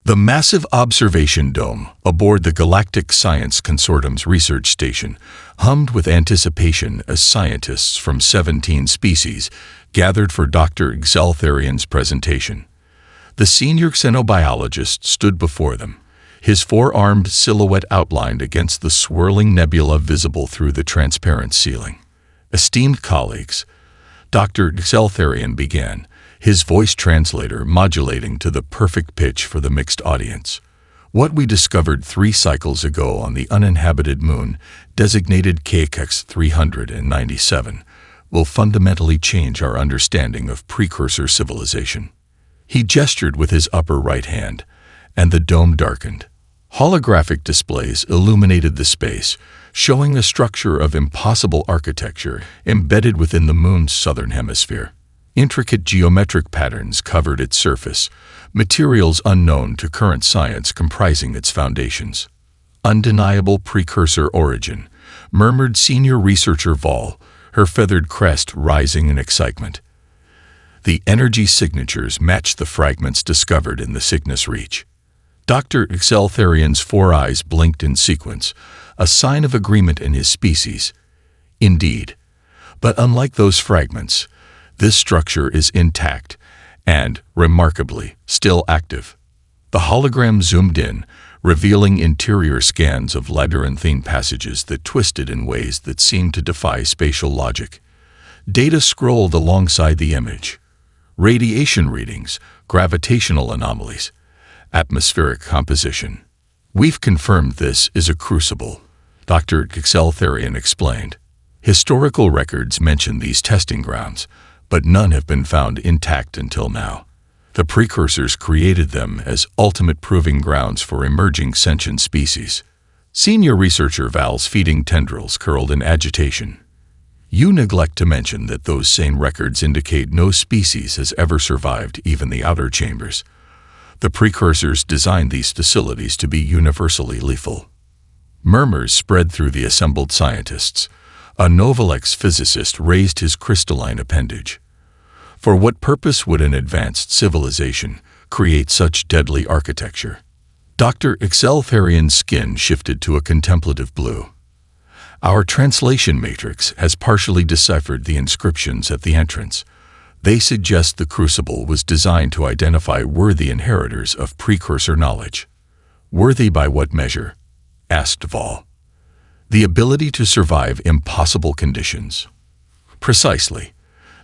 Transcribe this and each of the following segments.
The massive observation dome aboard the Galactic Science Consortium's research station hummed with anticipation as scientists from 17 species gathered for Dr. Exaltharian's presentation. The senior xenobiologist stood before them, his four-armed silhouette outlined against the swirling nebula visible through the transparent ceiling. "Esteemed colleagues," Dr. Exaltharian began, his voice translator modulating to the perfect pitch for the mixed audience. "What we discovered 3 cycles ago on the uninhabited moon, designated KX 397, will fundamentally change our understanding of precursor civilization." He gestured with his upper right hand, and the dome darkened. Holographic displays illuminated the space, showing a structure of impossible architecture embedded within the moon's southern hemisphere. Intricate geometric patterns covered its surface, materials unknown to current science comprising its foundations. "Undeniable precursor origin," murmured senior researcher Vol, her feathered crest rising in excitement. The energy signatures matched the fragments discovered in the Cygnus Reach. Dr. Exaltharian's 4 eyes blinked in sequence, a sign of agreement in his species. "Indeed. But unlike those fragments, this structure is intact and, remarkably, still active." The hologram zoomed in, revealing interior scans of labyrinthine passages that twisted in ways that seemed to defy spatial logic. Data scrolled alongside the image. Radiation readings, gravitational anomalies, atmospheric composition. "We've confirmed this is a crucible," Dr. Exaltharian explained. "Historical records mention these testing grounds, but none have been found intact until now. The precursors created them as ultimate proving grounds for emerging sentient species." Senior researcher Val's feeding tendrils curled in agitation. "You neglect to mention that those same records indicate no species has ever survived even the outer chambers. The precursors designed these facilities to be universally lethal." Murmurs spread through the assembled scientists. A Novalex physicist raised his crystalline appendage. For what purpose would an advanced civilization create such deadly architecture? Dr. Exaltharian's skin shifted to a contemplative blue. "Our translation matrix has partially deciphered the inscriptions at the entrance. They suggest the crucible was designed to identify worthy inheritors of precursor knowledge." "Worthy by what measure?" asked Vol. "The ability to survive impossible conditions." "Precisely,"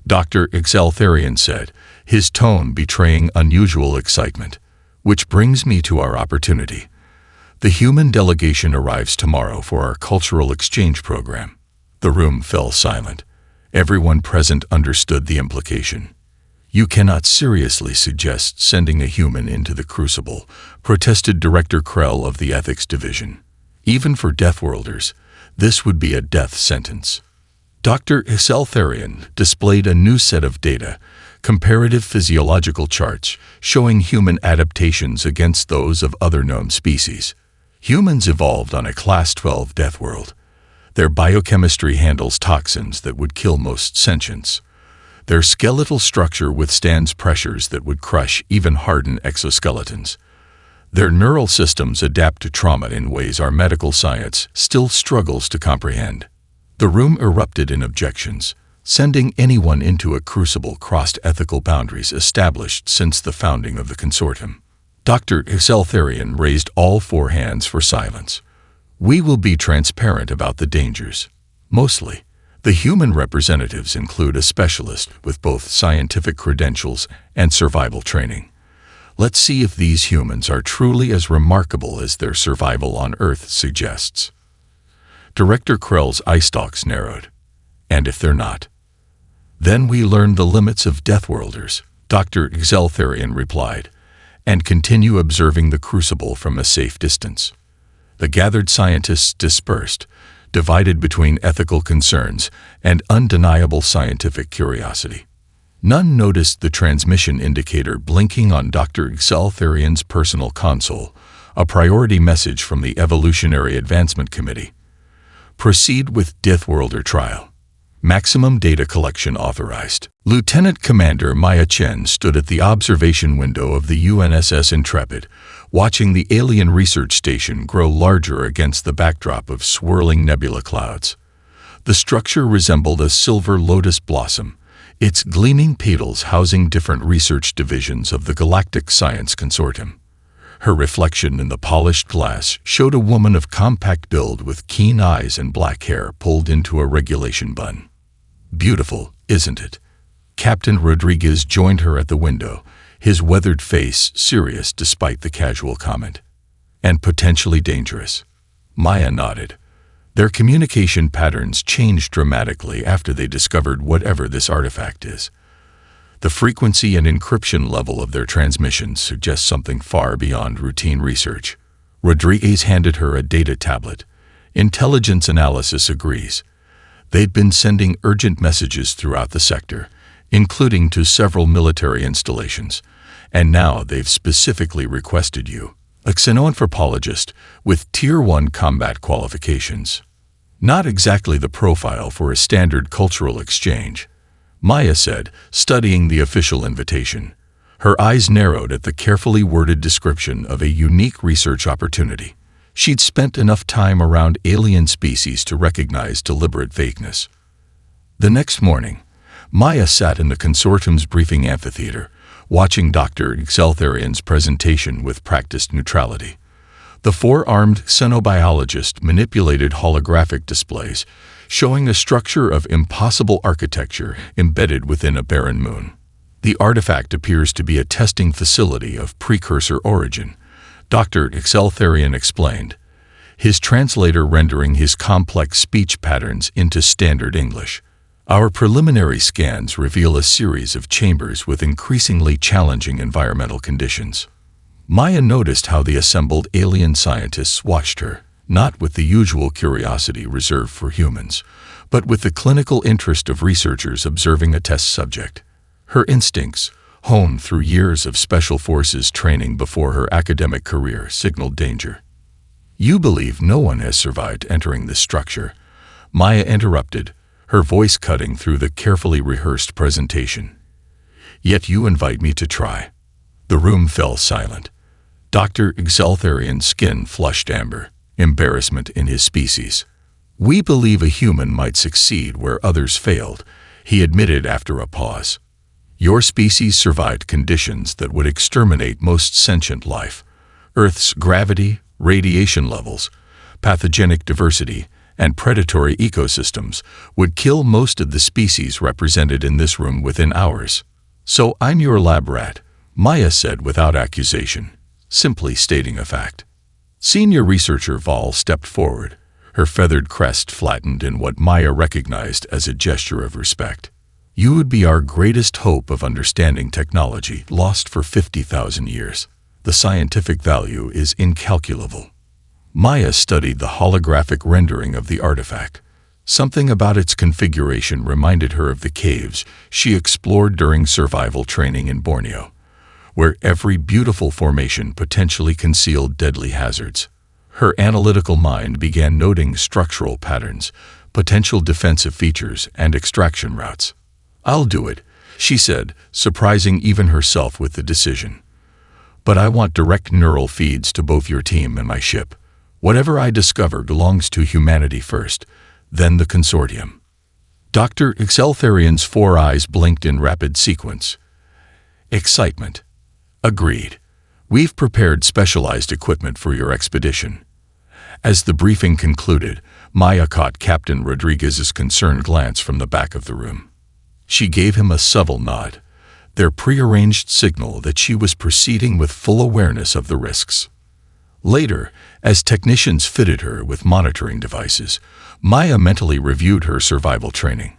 Dr. Exaltharian said, his tone betraying unusual excitement. "Which brings me to our opportunity. The human delegation arrives tomorrow for our cultural exchange program." The room fell silent. Everyone present understood the implication. "You cannot seriously suggest sending a human into the crucible," protested Director Krell of the Ethics Division. "Even for Deathworlders, this would be a death sentence." Dr. Exaltharian displayed a new set of data, comparative physiological charts showing human adaptations against those of other known species. Humans evolved on a Class 12 death world. Their biochemistry handles toxins that would kill most sentients. Their skeletal structure withstands pressures that would crush even hardened exoskeletons. Their neural systems adapt to trauma in ways our medical science still struggles to comprehend. The room erupted in objections. Sending anyone into a crucible crossed ethical boundaries established since the founding of the consortium. Dr. Exaltharian raised all 4 hands for silence. "We will be transparent about the dangers. Mostly, the human representatives include a specialist with both scientific credentials and survival training. Let's see if these humans are truly as remarkable as their survival on Earth suggests." Director Krell's eye stalks narrowed. "And if they're not?" "Then we learn the limits of Deathworlders," Dr. Exaltharian replied, "and continue observing the crucible from a safe distance." The gathered scientists dispersed, divided between ethical concerns and undeniable scientific curiosity. None noticed the transmission indicator blinking on Dr. Exaltharian's personal console, a priority message from the Evolutionary Advancement Committee. "Proceed with Deathworlder trial. Maximum data collection authorized." Lieutenant Commander Maya Chen stood at the observation window of the UNSS Intrepid, watching the alien research station grow larger against the backdrop of swirling nebula clouds. The structure resembled a silver lotus blossom, its gleaming petals housing different research divisions of the Galactic Science Consortium. Her reflection in the polished glass showed a woman of compact build with keen eyes and black hair pulled into a regulation bun. "Beautiful, isn't it?" Captain Rodriguez joined her at the window, his weathered face serious despite the casual comment. "And potentially dangerous." Maya nodded. Their communication patterns changed dramatically after they discovered whatever this artifact is. The frequency and encryption level of their transmissions suggests something far beyond routine research. Rodriguez handed her a data tablet. Intelligence analysis agrees. They'd been sending urgent messages throughout the sector, including to several military installations, and now they've specifically requested you, a xenoanthropologist with Tier 1 combat qualifications. Not exactly the profile for a standard cultural exchange, Maya said, studying the official invitation. Her eyes narrowed at the carefully worded description of a unique research opportunity. She'd spent enough time around alien species to recognize deliberate vagueness. The next morning, Maya sat in the consortium's briefing amphitheater, watching Dr. Exeltharian's presentation with practiced neutrality. The four-armed xenobiologist manipulated holographic displays, showing a structure of impossible architecture embedded within a barren moon. The artifact appears to be a testing facility of precursor origin, Dr. Exeltharian explained, his translator rendering his complex speech patterns into standard English. Our preliminary scans reveal a series of chambers with increasingly challenging environmental conditions. Maya noticed how the assembled alien scientists watched her, not with the usual curiosity reserved for humans, but with the clinical interest of researchers observing a test subject. Her instincts, honed through years of special forces training before her academic career, signaled danger. "You believe no one has survived entering this structure," Maya interrupted, her voice cutting through the carefully rehearsed presentation. "Yet you invite me to try." The room fell silent. Dr. Exeltharian's skin flushed amber, embarrassment in his species. "We believe a human might succeed where others failed," he admitted after a pause. "Your species survived conditions that would exterminate most sentient life. Earth's gravity, radiation levels, pathogenic diversity, and predatory ecosystems would kill most of the species represented in this room within hours. So I'm your lab rat," Maya said without accusation, simply stating a fact. Senior researcher Val stepped forward, her feathered crest flattened in what Maya recognized as a gesture of respect. "You would be our greatest hope of understanding technology lost for 50,000 years. The scientific value is incalculable." Maya studied the holographic rendering of the artifact. Something about its configuration reminded her of the caves she explored during survival training in Borneo, where every beautiful formation potentially concealed deadly hazards. Her analytical mind began noting structural patterns, potential defensive features, and extraction routes. "I'll do it," she said, surprising even herself with the decision. "But I want direct neural feeds to both your team and my ship. Whatever I discover belongs to humanity first, then the consortium." Dr. Exeltharian's four eyes blinked in rapid sequence. Excitement. "Agreed. We've prepared specialized equipment for your expedition." As the briefing concluded, Maya caught Captain Rodriguez's concerned glance from the back of the room. She gave him a subtle nod, their prearranged signal that she was proceeding with full awareness of the risks. Later, as technicians fitted her with monitoring devices, Maya mentally reviewed her survival training.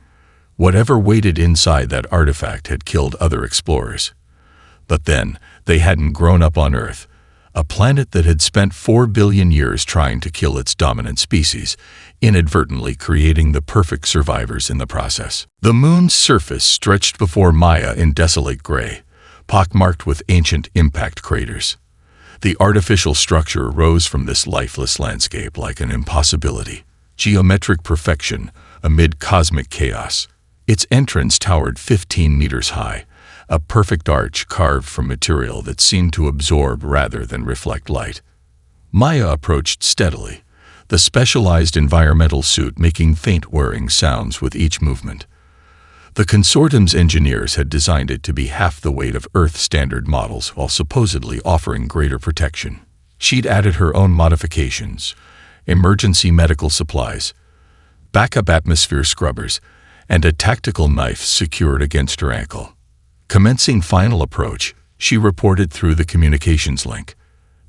Whatever waited inside that artifact had killed other explorers. But then, they hadn't grown up on Earth, a planet that had spent 4 billion years trying to kill its dominant species, inadvertently creating the perfect survivors in the process. The moon's surface stretched before Maya in desolate gray, pockmarked with ancient impact craters. The artificial structure rose from this lifeless landscape like an impossibility, geometric perfection amid cosmic chaos. Its entrance towered 15 meters high, a perfect arch carved from material that seemed to absorb rather than reflect light. Maya approached steadily, the specialized environmental suit making faint whirring sounds with each movement. The consortium's engineers had designed it to be half the weight of Earth standard models while supposedly offering greater protection. She'd added her own modifications, emergency medical supplies, backup atmosphere scrubbers, and a tactical knife secured against her ankle. Commencing final approach, she reported through the communications link.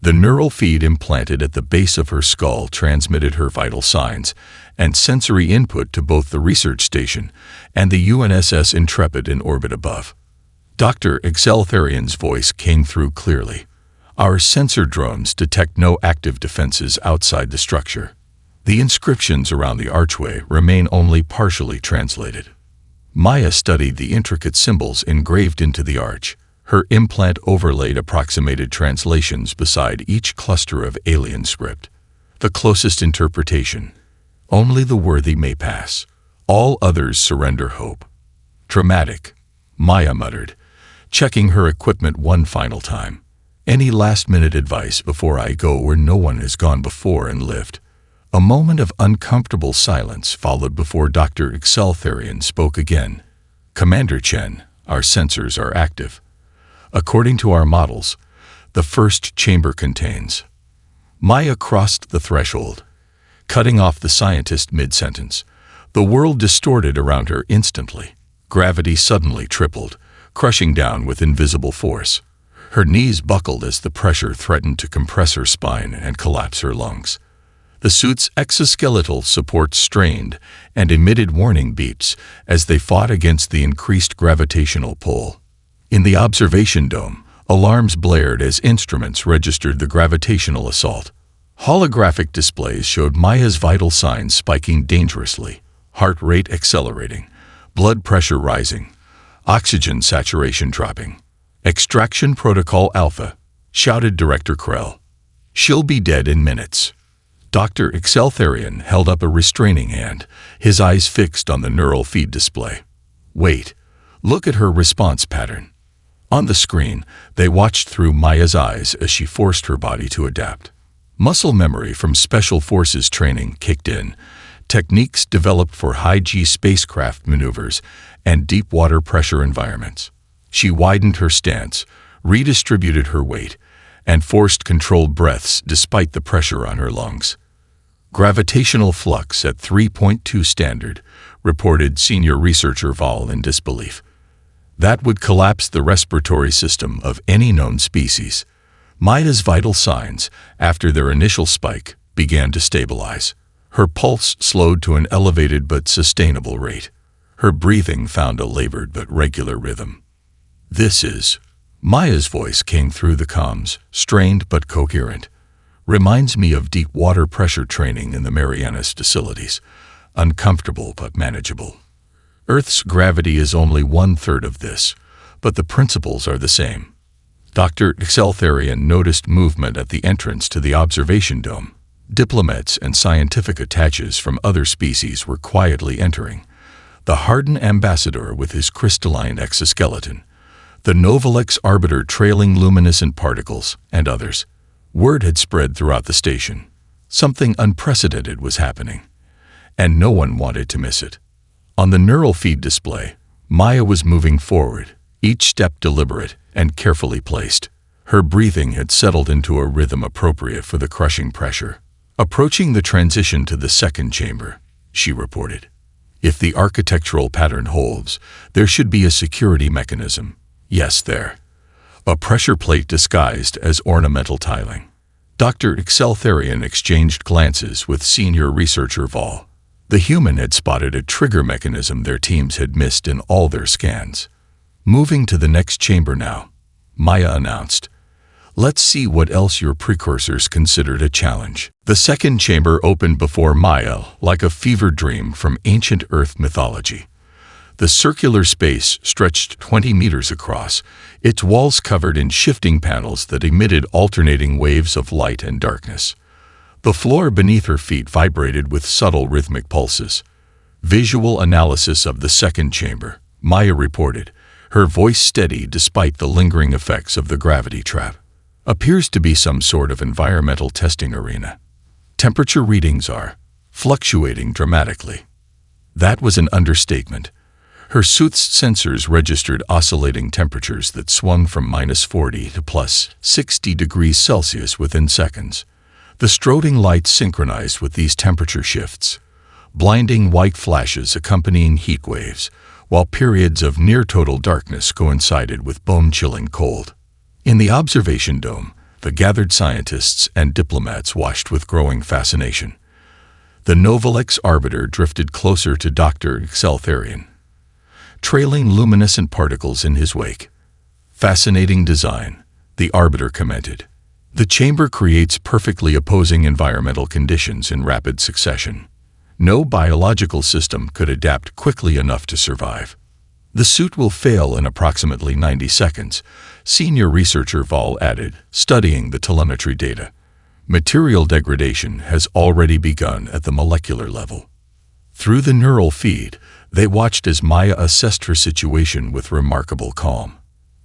The neural feed implanted at the base of her skull transmitted her vital signs and sensory input to both the research station and the UNSS Intrepid in orbit above. Dr. Exeltharian's voice came through clearly. Our sensor drones detect no active defenses outside the structure. The inscriptions around the archway remain only partially translated. Maya studied the intricate symbols engraved into the arch. Her implant overlaid approximated translations beside each cluster of alien script. The closest interpretation: only the worthy may pass. All others surrender hope. Dramatic, Maya muttered, checking her equipment one final time. Any last-minute advice before I go where no one has gone before and lived? A moment of uncomfortable silence followed before Dr. Exeltharian spoke again. Commander Chen, our sensors are active. According to our models, the first chamber contains. Maya crossed the threshold, cutting off the scientist mid-sentence. The world distorted around her instantly. Gravity suddenly tripled, crushing down with invisible force. Her knees buckled as the pressure threatened to compress her spine and collapse her lungs. The suit's exoskeletal supports strained and emitted warning beeps as they fought against the increased gravitational pull. In the observation dome, alarms blared as instruments registered the gravitational assault. Holographic displays showed Maya's vital signs spiking dangerously, heart rate accelerating, blood pressure rising, oxygen saturation dropping. "Extraction Protocol Alpha," shouted Director Krell. "She'll be dead in minutes." Dr. Exeltharian held up a restraining hand, his eyes fixed on the neural feed display. "Wait, look at her response pattern." On the screen, they watched through Maya's eyes as she forced her body to adapt. Muscle memory from Special Forces training kicked in, techniques developed for high-G spacecraft maneuvers and deep water pressure environments. She widened her stance, redistributed her weight, and forced controlled breaths despite the pressure on her lungs. Gravitational flux at 3.2 standard, reported senior researcher Val in disbelief. That would collapse the respiratory system of any known species. Maya's vital signs, after their initial spike, began to stabilize. Her pulse slowed to an elevated but sustainable rate. Her breathing found a labored but regular rhythm. "This is..." Maya's voice came through the comms, strained but coherent. "Reminds me of deep water pressure training in the Marianas facilities. Uncomfortable but manageable. Earth's gravity is only 1/3 of this, but the principles are the same." Dr. Exeltharian noticed movement at the entrance to the observation dome. Diplomats and scientific attaches from other species were quietly entering. The Harden ambassador with his crystalline exoskeleton, the Novalex arbiter trailing luminescent particles, and others. Word had spread throughout the station. Something unprecedented was happening, and no one wanted to miss it. On the neural feed display, Maya was moving forward, each step deliberate and carefully placed. Her breathing had settled into a rhythm appropriate for the crushing pressure. "Approaching the transition to the second chamber," she reported. "If the architectural pattern holds, there should be a security mechanism. Yes, there. A pressure plate disguised as ornamental tiling." Dr. Exeltharian exchanged glances with senior researcher Val. The human had spotted a trigger mechanism their teams had missed in all their scans. "Moving to the next chamber now," Maya announced. "Let's see what else your precursors considered a challenge." The second chamber opened before Maya like a fever dream from ancient Earth mythology. The circular space stretched 20 meters across, its walls covered in shifting panels that emitted alternating waves of light and darkness. The floor beneath her feet vibrated with subtle rhythmic pulses. "Visual analysis of the second chamber," Maya reported, her voice steady despite the lingering effects of the gravity trap. Appears to be some sort of environmental testing arena. Temperature readings are fluctuating dramatically. That was an understatement. Her suit's sensors registered oscillating temperatures that swung from -40 to +60 degrees Celsius within seconds. The strobing lights synchronized with these temperature shifts, blinding white flashes accompanying heat waves, while periods of near-total darkness coincided with bone-chilling cold. In the observation dome, the gathered scientists and diplomats watched with growing fascination. The Novalex Arbiter drifted closer to Dr. Exaltharian, trailing luminescent particles in his wake. "Fascinating design," the Arbiter commented. "The chamber creates perfectly opposing environmental conditions in rapid succession. No biological system could adapt quickly enough to survive. The suit will fail in approximately 90 seconds, senior researcher Vol added, studying the telemetry data. Material degradation has already begun at the molecular level. Through the neural feed, they watched as Maya assessed her situation with remarkable calm.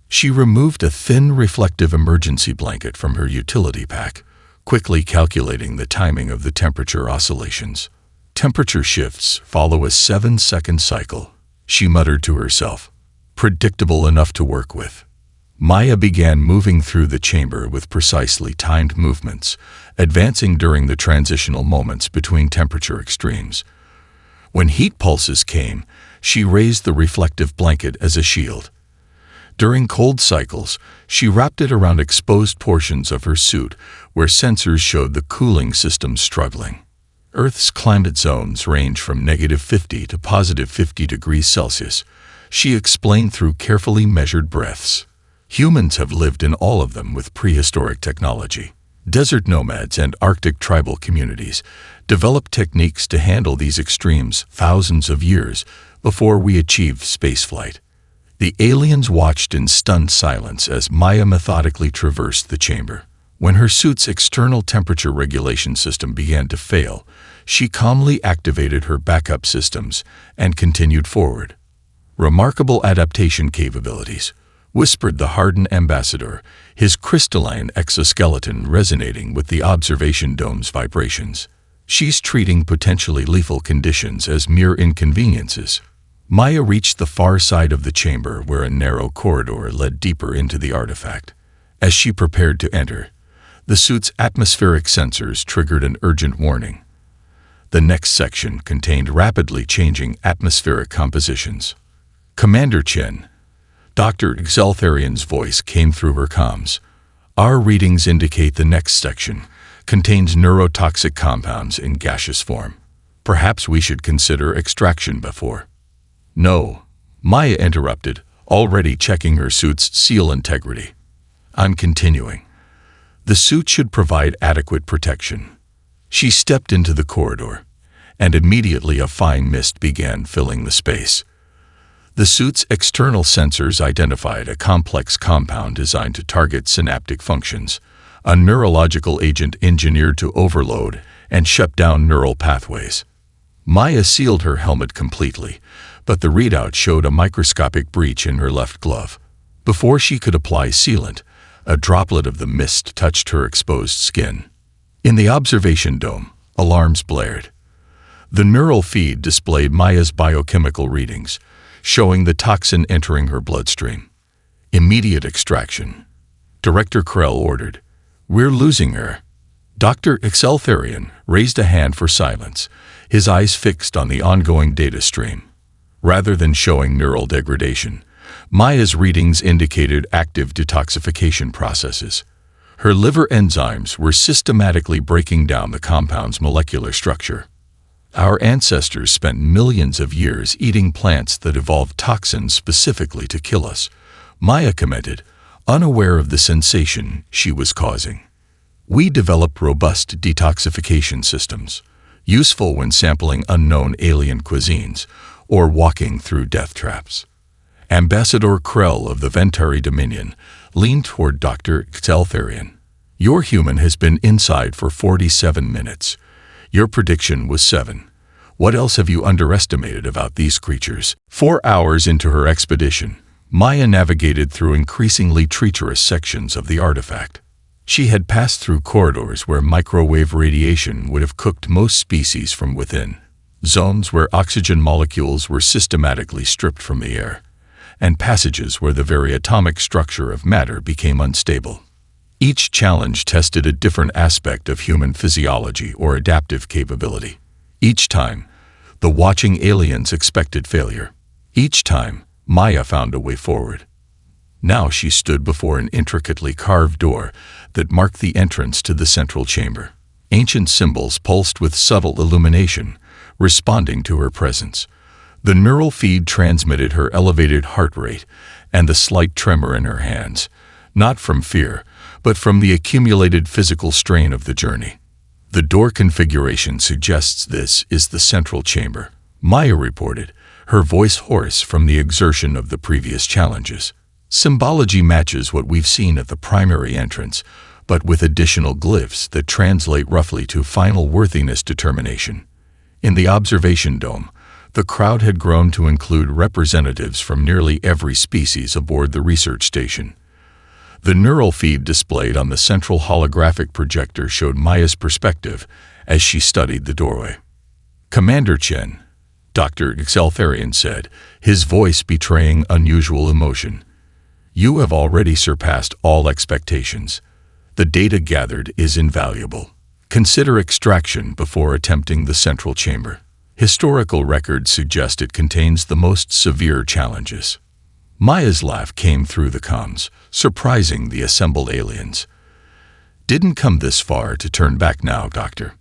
She removed a thin reflective emergency blanket from her utility pack, quickly calculating the timing of the temperature oscillations. Temperature shifts follow a 7-second cycle, she muttered to herself. Predictable enough to work with. Maya began moving through the chamber with precisely timed movements, advancing during the transitional moments between temperature extremes. When heat pulses came, she raised the reflective blanket as a shield. During cold cycles, she wrapped it around exposed portions of her suit where sensors showed the cooling system struggling. Earth's climate zones range from -50 to +50 degrees Celsius, she explained through carefully measured breaths. Humans have lived in all of them with prehistoric technology. Desert nomads and Arctic tribal communities developed techniques to handle these extremes thousands of years before we achieved spaceflight. The aliens watched in stunned silence as Maya methodically traversed the chamber. When her suit's external temperature regulation system began to fail, she calmly activated her backup systems and continued forward. "Remarkable adaptation capabilities," whispered the hardened ambassador, his crystalline exoskeleton resonating with the observation dome's vibrations. "She's treating potentially lethal conditions as mere inconveniences." Maya reached the far side of the chamber where a narrow corridor led deeper into the artifact. As she prepared to enter, the suit's atmospheric sensors triggered an urgent warning. The next section contained rapidly changing atmospheric compositions. "Commander Chen," Dr. Exaltharian's voice came through her comms. "Our readings indicate the next section contains neurotoxic compounds in gaseous form. Perhaps we should consider extraction before." "No," Maya interrupted, already checking her suit's seal integrity. "I'm continuing. The suit should provide adequate protection." She stepped into the corridor, and immediately a fine mist began filling the space. The suit's external sensors identified a complex compound designed to target synaptic functions, a neurological agent engineered to overload and shut down neural pathways. Maya sealed her helmet completely, but the readout showed a microscopic breach in her left glove. Before she could apply sealant, a droplet of the mist touched her exposed skin. In the observation dome, alarms blared. The neural feed displayed Maya's biochemical readings, showing the toxin entering her bloodstream. "Immediate extraction," Director Krell ordered. "We're losing her." Dr. Exaltharian raised a hand for silence, his eyes fixed on the ongoing data stream. Rather than showing neural degradation, Maya's readings indicated active detoxification processes. Her liver enzymes were systematically breaking down the compound's molecular structure. "Our ancestors spent millions of years eating plants that evolved toxins specifically to kill us," Maya commented, unaware of the sensation she was causing. "We developed robust detoxification systems, useful when sampling unknown alien cuisines or walking through death traps." Ambassador Krell of the Ventari Dominion leaned toward Dr. Exaltharian. "Your human has been inside for 47 minutes. Your prediction was 7. What else have you underestimated about these creatures?" 4 hours into her expedition, Maya navigated through increasingly treacherous sections of the artifact. She had passed through corridors where microwave radiation would have cooked most species from within, zones where oxygen molecules were systematically stripped from the air, and passages where the very atomic structure of matter became unstable. Each challenge tested a different aspect of human physiology or adaptive capability. Each time, the watching aliens expected failure. Each time, Maya found a way forward. Now she stood before an intricately carved door that marked the entrance to the central chamber. Ancient symbols pulsed with subtle illumination, responding to her presence. The neural feed transmitted her elevated heart rate and the slight tremor in her hands, not from fear, but from the accumulated physical strain of the journey. The door configuration suggests this is the central chamber, Maya reported, her voice hoarse from the exertion of the previous challenges. Symbology matches what we've seen at the primary entrance, but with additional glyphs that translate roughly to final worthiness determination. In the observation dome, the crowd had grown to include representatives from nearly every species aboard the research station. The neural feed displayed on the central holographic projector showed Maya's perspective as she studied the doorway. "Commander Chen," Dr. Exeltharian said, his voice betraying unusual emotion. "You have already surpassed all expectations. The data gathered is invaluable. Consider extraction before attempting the central chamber. Historical records suggest it contains the most severe challenges." Maya's laugh came through the comms, surprising the assembled aliens. "Didn't come this far to turn back now, Doctor.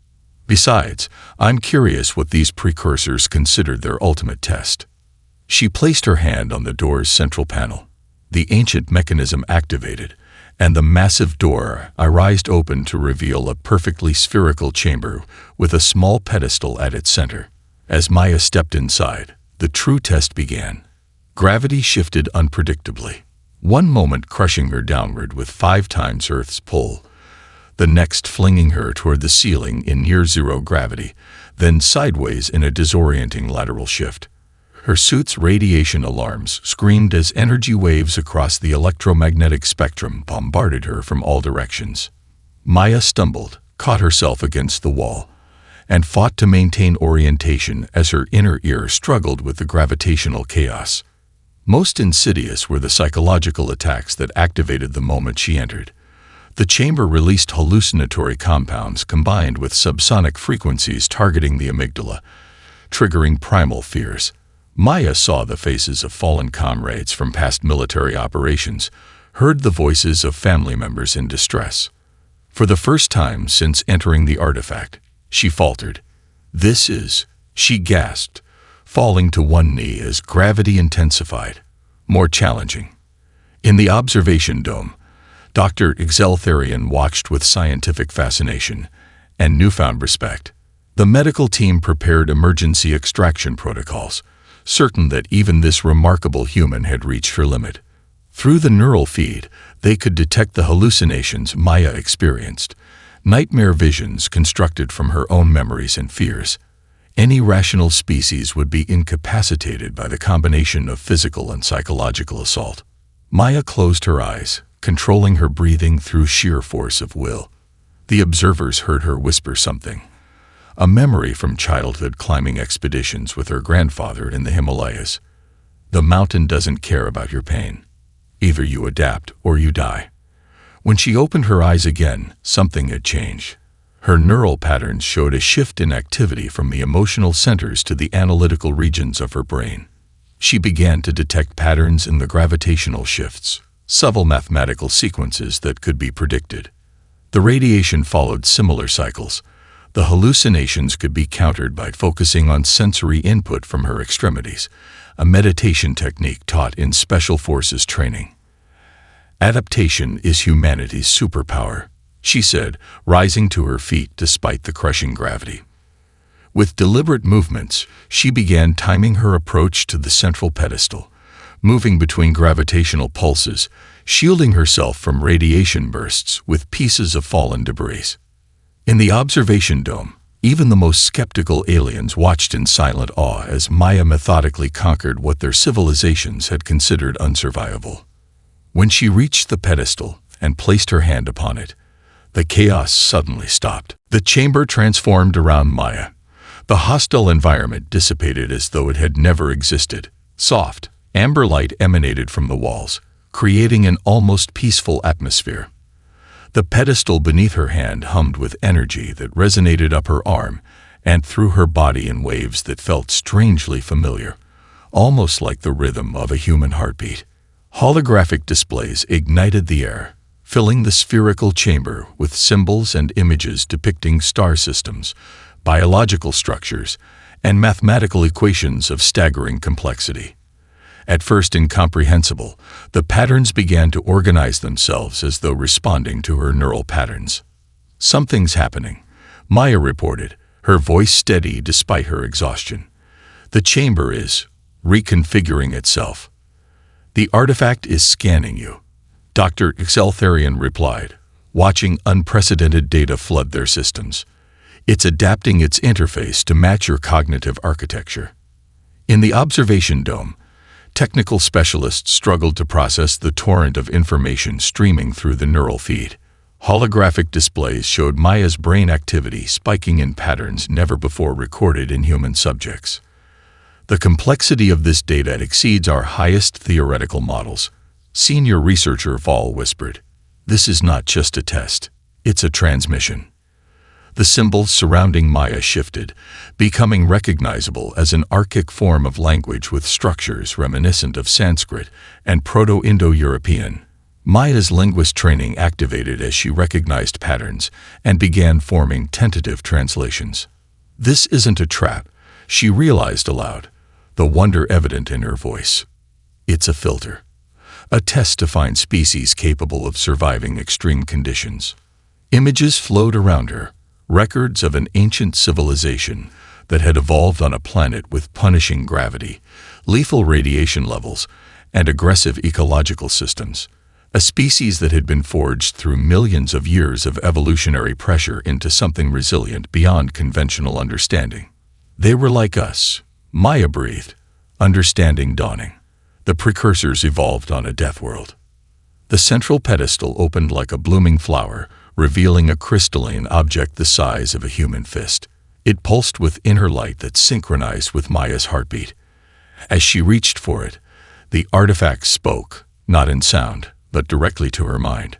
Besides, I'm curious what these precursors considered their ultimate test." She placed her hand on the door's central panel. The ancient mechanism activated, and the massive door raised open to reveal a perfectly spherical chamber with a small pedestal at its center. As Maya stepped inside, the true test began. Gravity shifted unpredictably, one moment crushing her downward with 5 times Earth's pull, the next flinging her toward the ceiling in near-zero gravity, then sideways in a disorienting lateral shift. Her suit's radiation alarms screamed as energy waves across the electromagnetic spectrum bombarded her from all directions. Maya stumbled, caught herself against the wall, and fought to maintain orientation as her inner ear struggled with the gravitational chaos. Most insidious were the psychological attacks that activated the moment she entered. The chamber released hallucinatory compounds combined with subsonic frequencies targeting the amygdala, triggering primal fears. Maya saw the faces of fallen comrades from past military operations, heard the voices of family members in distress. For the first time since entering the artifact, she faltered. "This is," she gasped, falling to one knee as gravity intensified, more challenging. In the observation dome, Dr. Exeltharian watched with scientific fascination and newfound respect. The medical team prepared emergency extraction protocols, certain that even this remarkable human had reached her limit. Through the neural feed, they could detect the hallucinations Maya experienced, nightmare visions constructed from her own memories and fears. Any rational species would be incapacitated by the combination of physical and psychological assault. Maya closed her eyes, controlling her breathing through sheer force of will. The observers heard her whisper something, a memory from childhood climbing expeditions with her grandfather in the Himalayas. "The mountain doesn't care about your pain. Either you adapt or you die." When she opened her eyes again, something had changed. Her neural patterns showed a shift in activity from the emotional centers to the analytical regions of her brain. She began to detect patterns in the gravitational shifts, subtle mathematical sequences that could be predicted. The radiation followed similar cycles. The hallucinations could be countered by focusing on sensory input from her extremities, a meditation technique taught in Special Forces training. "Adaptation is humanity's superpower," she said, rising to her feet despite the crushing gravity. With deliberate movements, she began timing her approach to the central pedestal, moving between gravitational pulses, shielding herself from radiation bursts with pieces of fallen debris. In the observation dome, Even the most skeptical aliens watched in silent awe as Maya methodically conquered what their civilizations had considered unsurvivable. When she reached the pedestal and placed her hand upon it, the chaos suddenly stopped. The chamber transformed around Maya. The hostile environment dissipated as though it had never existed. Soft, amber light emanated from the walls, creating an almost peaceful atmosphere. The pedestal beneath her hand hummed with energy that resonated up her arm and through her body in waves that felt strangely familiar, almost like the rhythm of a human heartbeat. Holographic displays ignited the air, filling the spherical chamber with symbols and images depicting star systems, biological structures, and mathematical equations of staggering complexity. At first incomprehensible, the patterns began to organize themselves as though responding to her neural patterns. "Something's happening," Maya reported, her voice steady despite her exhaustion. "The chamber is reconfiguring itself. The artifact is scanning you," Dr. Exeltharian replied, watching unprecedented data flood their systems. "It's adapting its interface to match your cognitive architecture." In the observation dome, technical specialists struggled to process the torrent of information streaming through the neural feed. Holographic displays showed Maya's brain activity spiking in patterns never before recorded in human subjects. "The complexity of this data exceeds our highest theoretical models," senior researcher Vol whispered. "This is not just a test, it's a transmission." The symbols surrounding Maya shifted, becoming recognizable as an archaic form of language with structures reminiscent of Sanskrit and Proto-Indo-European. Maya's linguist training activated as she recognized patterns and began forming tentative translations. "This isn't a trap," she realized aloud, the wonder evident in her voice. "It's a filter, a test to find species capable of surviving extreme conditions." Images flowed around her, records of an ancient civilization that had evolved on a planet with punishing gravity, lethal radiation levels, and aggressive ecological systems. A species that had been forged through millions of years of evolutionary pressure into something resilient beyond conventional understanding. "They were like us," Maya breathed, understanding dawning. "The precursors evolved on a death world." The central pedestal opened like a blooming flower, revealing a crystalline object the size of a human fist. It pulsed with inner light that synchronized with Maya's heartbeat. As she reached for it, the artifact spoke, not in sound, but directly to her mind.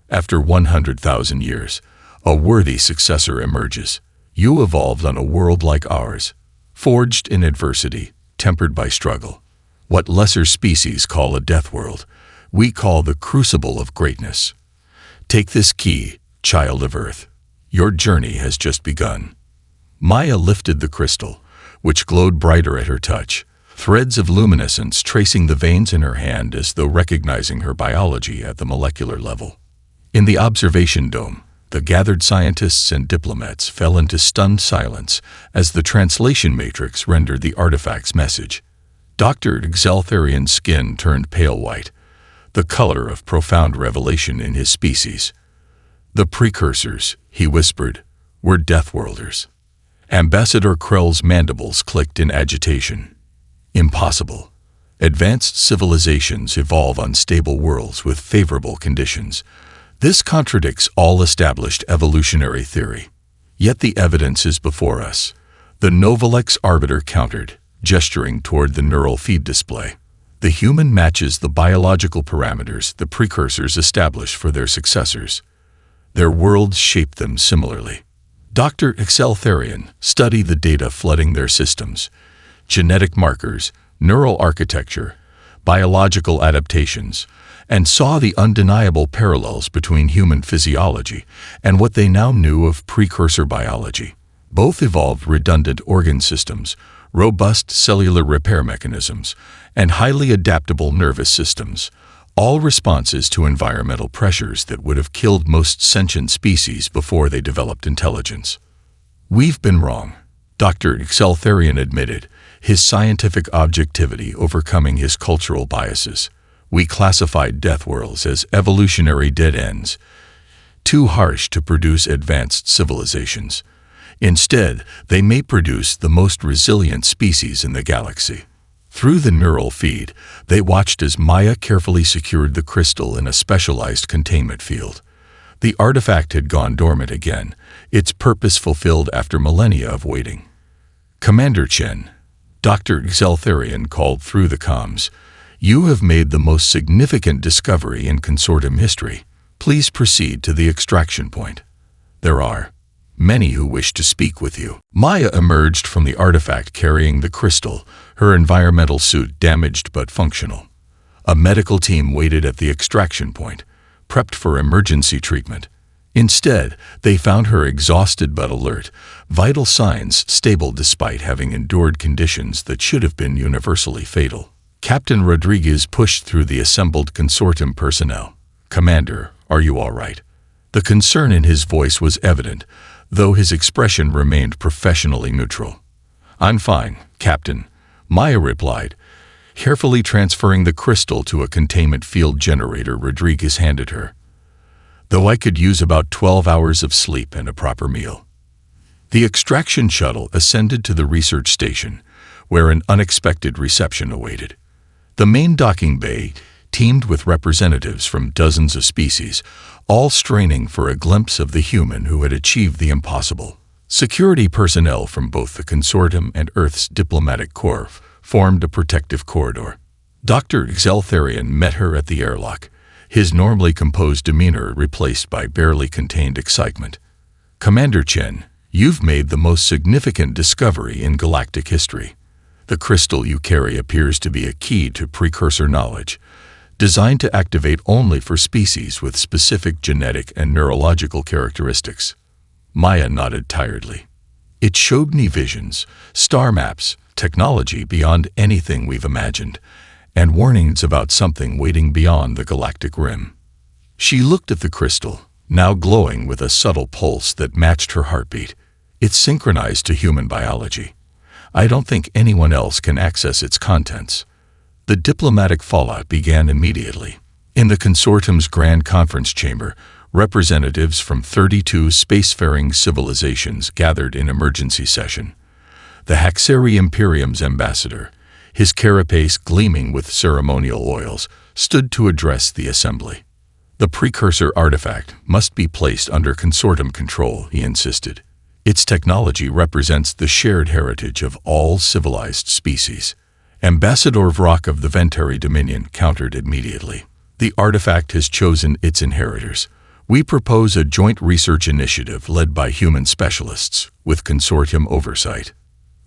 "After 100,000 years, a worthy successor emerges. You evolved on a world like ours, forged in adversity, tempered by struggle. What lesser species call a death world, we call the crucible of greatness. Take this key, child of Earth. Your journey has just begun." Maya lifted the crystal, which glowed brighter at her touch, threads of luminescence tracing the veins in her hand as though recognizing her biology at the molecular level. In the observation dome, the gathered scientists and diplomats fell into stunned silence as the translation matrix rendered the artifact's message. Dr. Exeltharian's skin turned pale white, the color of profound revelation in his species. "The precursors," he whispered, "were Deathworlders." Ambassador Krell's mandibles clicked in agitation. "Impossible. Advanced civilizations evolve on stable worlds with favorable conditions. This contradicts all established evolutionary theory. Yet the evidence is before us." The Novalex arbiter countered, gesturing toward the neural feed display. "The human matches the biological parameters the precursors establish for their successors. Their worlds shape them similarly." Dr. Exeltharian studied the data flooding their systems, genetic markers, neural architecture, biological adaptations, and saw the undeniable parallels between human physiology and what they now knew of precursor biology. Both evolved redundant organ systems, robust cellular repair mechanisms, and highly adaptable nervous systems, all responses to environmental pressures that would have killed most sentient species before they developed intelligence. "We've been wrong," Dr. Exeltharian admitted, his scientific objectivity overcoming his cultural biases. "We classified death worlds as evolutionary dead ends, too harsh to produce advanced civilizations. Instead, they may produce the most resilient species in the galaxy. Through the neural feed, they watched as Maya carefully secured the crystal in a specialized containment field. The artifact had gone dormant again, its purpose fulfilled after millennia of waiting. "Commander Chen," Dr. Xeltharian called through the comms, "you have made the most significant discovery in consortium history. Please proceed to the extraction point. There are many who wish to speak with you." Maya emerged from the artifact carrying the crystal, her environmental suit damaged but functional. A medical team waited at the extraction point, prepped for emergency treatment. Instead, they found her exhausted but alert, vital signs stable despite having endured conditions that should have been universally fatal. Captain Rodriguez pushed through the assembled consortium personnel. "Commander, are you all right?" The concern in his voice was evident, though his expression remained professionally neutral. "I'm fine, Captain," Maya replied. Carefully transferring the crystal to a containment field generator Rodriguez handed her. "Though I could use about 12 hours of sleep and a proper meal." The extraction shuttle ascended to the research station, where an unexpected reception awaited. The main docking bay teemed with representatives from dozens of species, all straining for a glimpse of the human who had achieved the impossible. Security personnel from both the consortium and Earth's diplomatic corps formed a protective corridor. Dr. Xeltharian met her at the airlock, his normally composed demeanor replaced by barely contained excitement. "Commander Chen, you've made the most significant discovery in galactic history. The crystal you carry appears to be a key to precursor knowledge, designed to activate only for species with specific genetic and neurological characteristics." Maya nodded tiredly. "It showed me visions, star maps, technology beyond anything we've imagined, and warnings about something waiting beyond the galactic rim." She looked at the crystal, now glowing with a subtle pulse that matched her heartbeat. "It's synchronized to human biology. I don't think anyone else can access its contents." The diplomatic fallout began immediately. In the consortium's grand conference chamber, representatives from 32 spacefaring civilizations gathered in emergency session. The Haxeri Imperium's ambassador, his carapace gleaming with ceremonial oils, stood to address the assembly. "The precursor artifact must be placed under consortium control," he insisted. "Its technology represents the shared heritage of all civilized species." Ambassador Vrock of the Ventari Dominion countered immediately. "The artifact has chosen its inheritors. We propose a joint research initiative led by human specialists, with consortium oversight."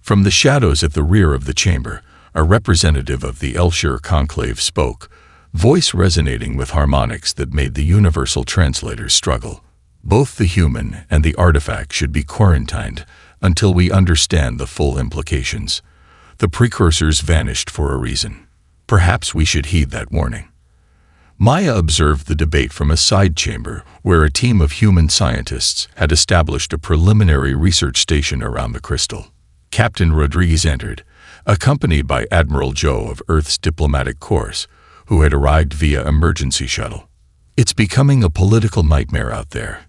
From the shadows at the rear of the chamber, a representative of the Elshire conclave spoke, voice resonating with harmonics that made the universal translators struggle. "Both the human and the artifact should be quarantined until we understand the full implications. The precursors vanished for a reason. Perhaps we should heed that warning." Maya observed the debate from a side chamber where a team of human scientists had established a preliminary research station around the crystal. Captain Rodriguez entered, accompanied by Admiral Joe of Earth's diplomatic corps, who had arrived via emergency shuttle. "It's becoming a political nightmare out there,"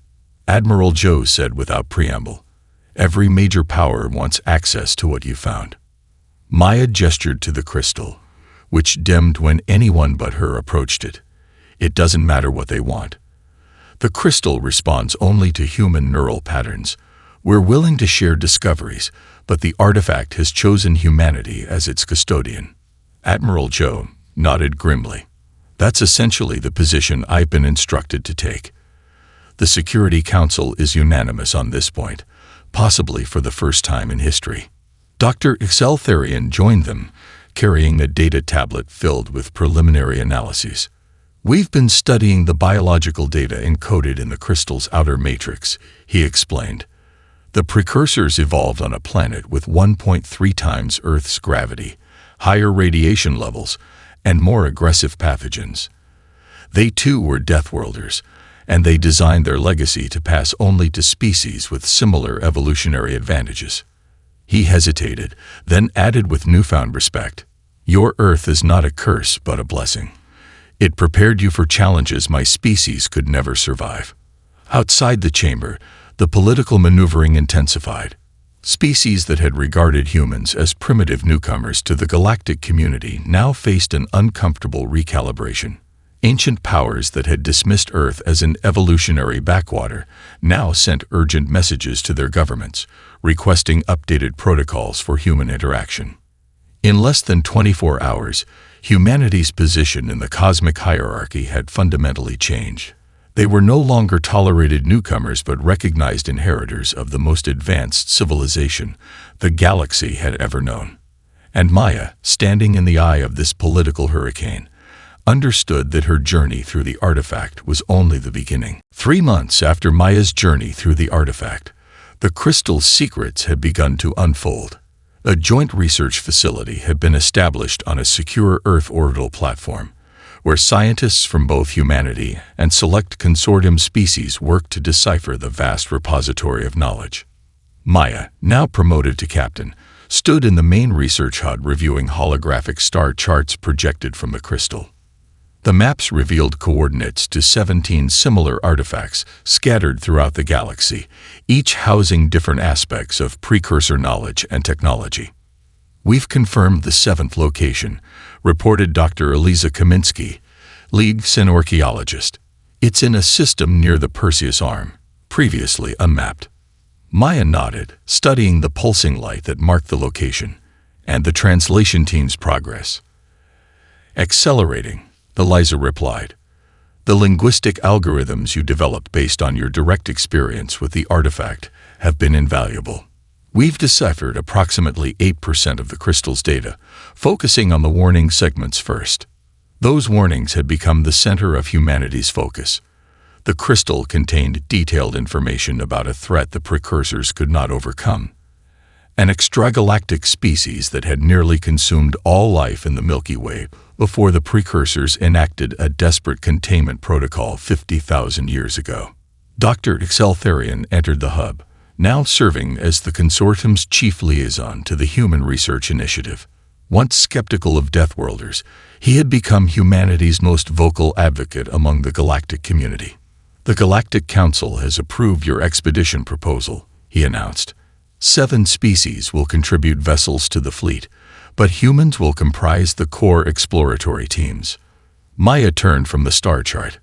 Admiral Joe said without preamble. "Every major power wants access to what you found." Maya gestured to the crystal, which dimmed when anyone but her approached it. "It doesn't matter what they want. The crystal responds only to human neural patterns. We're willing to share discoveries, but the artifact has chosen humanity as its custodian." Admiral Joe nodded grimly. "That's essentially the position I've been instructed to take. The Security Council is unanimous on this point, possibly for the first time in history." Dr. Xeltharian joined them, carrying a data tablet filled with preliminary analyses. "We've been studying the biological data encoded in the crystal's outer matrix," he explained. "The precursors evolved on a planet with 1.3 times Earth's gravity, higher radiation levels, and more aggressive pathogens. They too were Deathworlders, and they designed their legacy to pass only to species with similar evolutionary advantages." He hesitated, then added with newfound respect, "Your Earth is not a curse but a blessing. It prepared you for challenges my species could never survive." Outside the chamber, The political maneuvering intensified. Species that had regarded humans as primitive newcomers to the galactic community now faced an uncomfortable recalibration. Ancient powers that had dismissed Earth as an evolutionary backwater now sent urgent messages to their governments, requesting updated protocols for human interaction. In less than 24 hours, humanity's position in the cosmic hierarchy had fundamentally changed. They were no longer tolerated newcomers but recognized inheritors of the most advanced civilization the galaxy had ever known. And Maya, standing in the eye of this political hurricane, understood that her journey through the artifact was only the beginning. 3 months after Maya's journey through the artifact, the crystal's secrets had begun to unfold. A joint research facility had been established on a secure Earth orbital platform, where scientists from both humanity and select consortium species worked to decipher the vast repository of knowledge. Maya, now promoted to captain, stood in the main research hub reviewing holographic star charts projected from the crystal. The maps revealed coordinates to 17 similar artifacts scattered throughout the galaxy, each housing different aspects of precursor knowledge and technology. "We've confirmed the 7th location," reported Dr. Eliza Kaminsky, lead xenorchaeologist. "It's in a system near the Perseus Arm, previously unmapped." Maya nodded, studying the pulsing light that marked the location, and the translation team's progress. "Accelerating," Eliza replied. "The linguistic algorithms you developed based on your direct experience with the artifact have been invaluable. We've deciphered approximately 8% of the crystal's data, focusing on the warning segments first. Those warnings had become the center of humanity's focus. The crystal contained detailed information about a threat the precursors could not overcome. An extragalactic species that had nearly consumed all life in the Milky Way before the precursors enacted a desperate containment protocol 50,000 years ago. Dr. Exeltharian entered the hub, now serving as the consortium's chief liaison to the Human Research Initiative. Once skeptical of Deathworlders, he had become humanity's most vocal advocate among the galactic community. "The Galactic Council has approved your expedition proposal," he announced. 7 species will contribute vessels to the fleet, but humans will comprise the core exploratory teams. Maya turned from the star chart.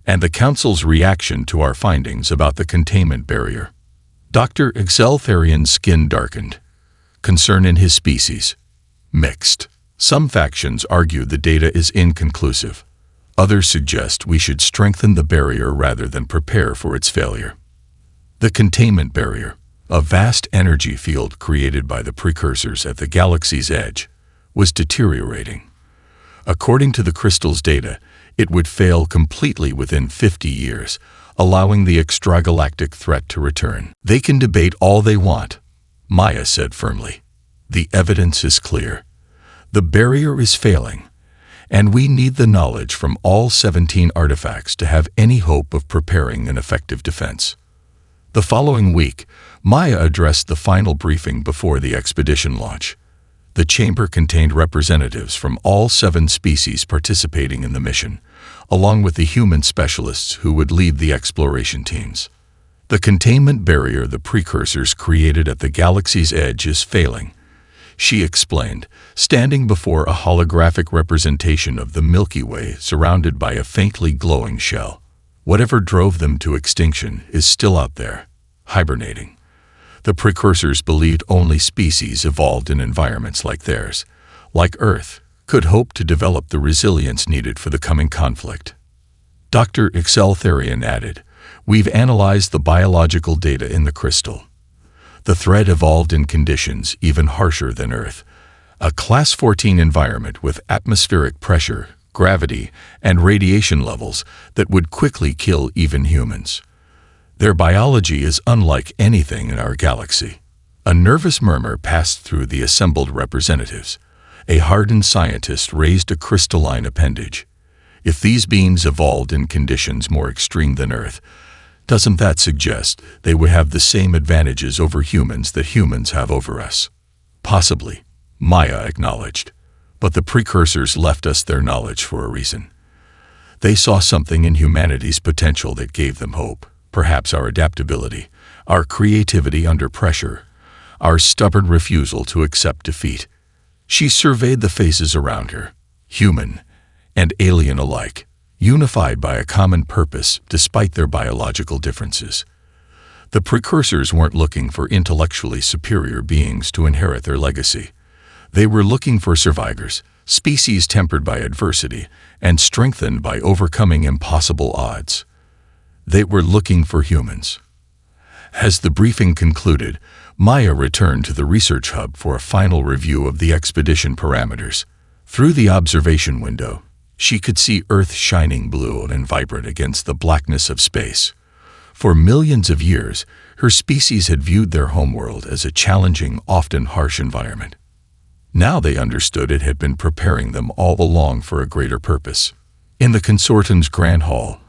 "And the Council's reaction to our findings about the containment barrier." Dr. Exeltharian's skin darkened. Concern in his species? Mixed. Some factions argue the data is inconclusive. Others suggest we should strengthen the barrier rather than prepare for its failure. The containment barrier, a vast energy field created by the precursors at the galaxy's edge, was deteriorating. According to the crystal's data, it would fail completely within 50 years, allowing the extragalactic threat to return. "They can debate all they want," Maya said firmly. "The evidence is clear. The barrier is failing, and we need the knowledge from all 17 artifacts to have any hope of preparing an effective defense." The following week, Maya addressed the final briefing before the expedition launch. The chamber contained representatives from all 7 species participating in the mission, along with the human specialists who would lead the exploration teams. "The containment barrier the precursors created at the galaxy's edge is failing," she explained, standing before a holographic representation of the Milky Way surrounded by a faintly glowing shell. "Whatever drove them to extinction is still out there, hibernating. The precursors believed only species evolved in environments like theirs, like Earth, could hope to develop the resilience needed for the coming conflict." Dr. Exeltharian added, "We've analyzed the biological data in the crystal. The threat evolved in conditions even harsher than Earth, a Class 14 environment with atmospheric pressure, gravity, and radiation levels that would quickly kill even humans. Their biology is unlike anything in our galaxy." A nervous murmur passed through the assembled representatives. A hardened scientist raised a crystalline appendage. "If these beings evolved in conditions more extreme than Earth, doesn't that suggest they would have the same advantages over humans that humans have over us?" "Possibly," Maya acknowledged. "But the precursors left us their knowledge for a reason. They saw something in humanity's potential that gave them hope, perhaps our adaptability, our creativity under pressure, our stubborn refusal to accept defeat. She surveyed the faces around her, human and alien alike, unified by a common purpose despite their biological differences. The precursors weren't looking for intellectually superior beings to inherit their legacy. They were looking for survivors, species tempered by adversity and strengthened by overcoming impossible odds. They were looking for humans. As the briefing concluded, Maya returned to the research hub for a final review of the expedition parameters. Through the observation window, she could see Earth shining blue and vibrant against the blackness of space. For millions of years, her species had viewed their homeworld as a challenging, often harsh environment. Now they understood it had been preparing them all along for a greater purpose. In the consortium's grand hall,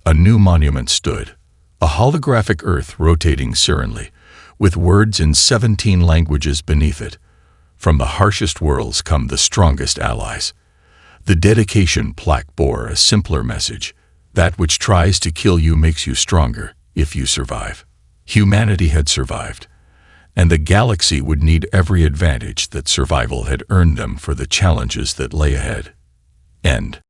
a new monument stood, a holographic Earth rotating serenely, with words in 17 languages beneath it. From the harshest worlds come the strongest allies. The dedication plaque bore a simpler message: that which tries to kill you makes you stronger if you survive. Humanity had survived, and the galaxy would need every advantage that survival had earned them for the challenges that lay ahead. End.